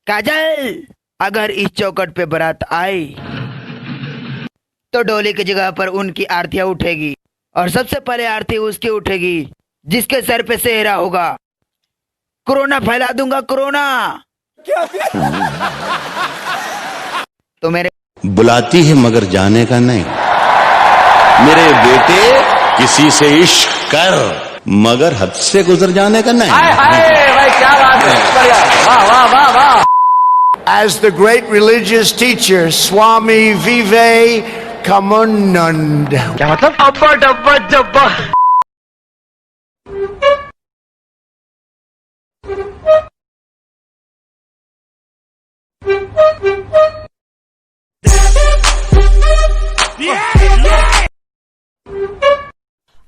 काजल, अगर इस चौखट पे बारात आई तो डोली की जगह पर उनकी आरतियां उठेगी और सबसे पहले आरती उसकी उठेगी जिसके सर पे सेहरा होगा। कोरोना फैला दूंगा, कोरोना। तो मेरे बुलाती है मगर जाने का नहीं। मेरे बेटे, किसी से इश्क कर मगर हद से गुजर जाने का नहीं। भाई क्या बात है, बढ़िया, वाह वाह वाह वाह। As the great religious teacher Swami Vivekananda. क्या मतलब? अब्बा डब्बा जब्बा।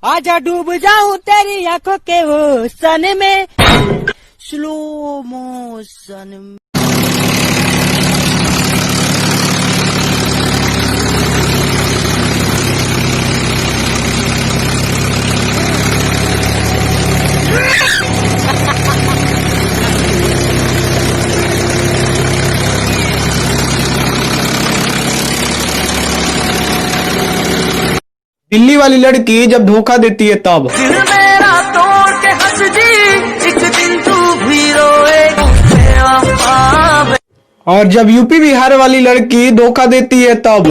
आजा डूब जाऊं तेरी आंखों के वो सन में, स्लो मोशन में। दिल्ली वाली लड़की जब धोखा देती है तब। दिल मेरा तोड़ के हंस दी, एक दिन तू भी रोएगा। और जब यूपी बिहार वाली लड़की धोखा देती है तब।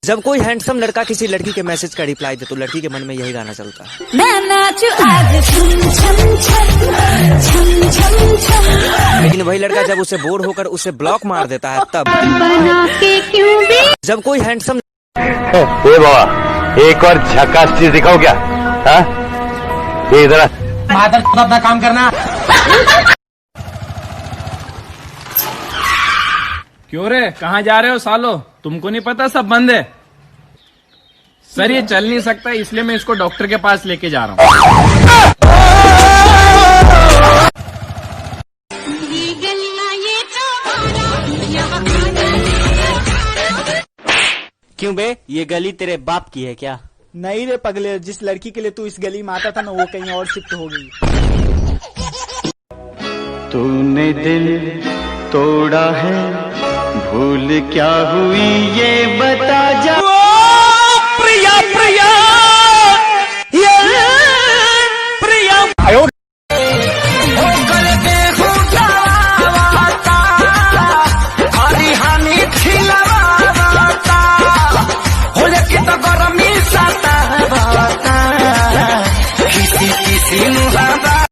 जब कोई हैंडसम लड़का किसी लड़की के मैसेज का रिप्लाई दे तो लड़की के मन में यही गाना चलता है। मैं नाचू आज छम छम छम छम छम छम। लेकिन वही लड़का जब उसे बोर होकर उसे ब्लॉक मार देता है तब। जब कोई हैंडसम बाबा, एक और झकास चीज दिखाओ क्या? हाँ, ये इधर माधर अपना काम करना। क्यों रे, कहाँ जा रहे हो सालो? तुमको नहीं पता सब बंद है? सर ये चल नहीं सकता, इसलिए मैं इसको डॉक्टर के पास लेके जा रहा हूँ। क्यों बे, ये गली तेरे बाप की है क्या? नहीं रे पगले, जिस लड़की के लिए तू इस गली में आता था ना वो कहीं और शिफ्ट हो गई। तूने दिल तोड़ा है, भूल क्या हुई ये बता जा।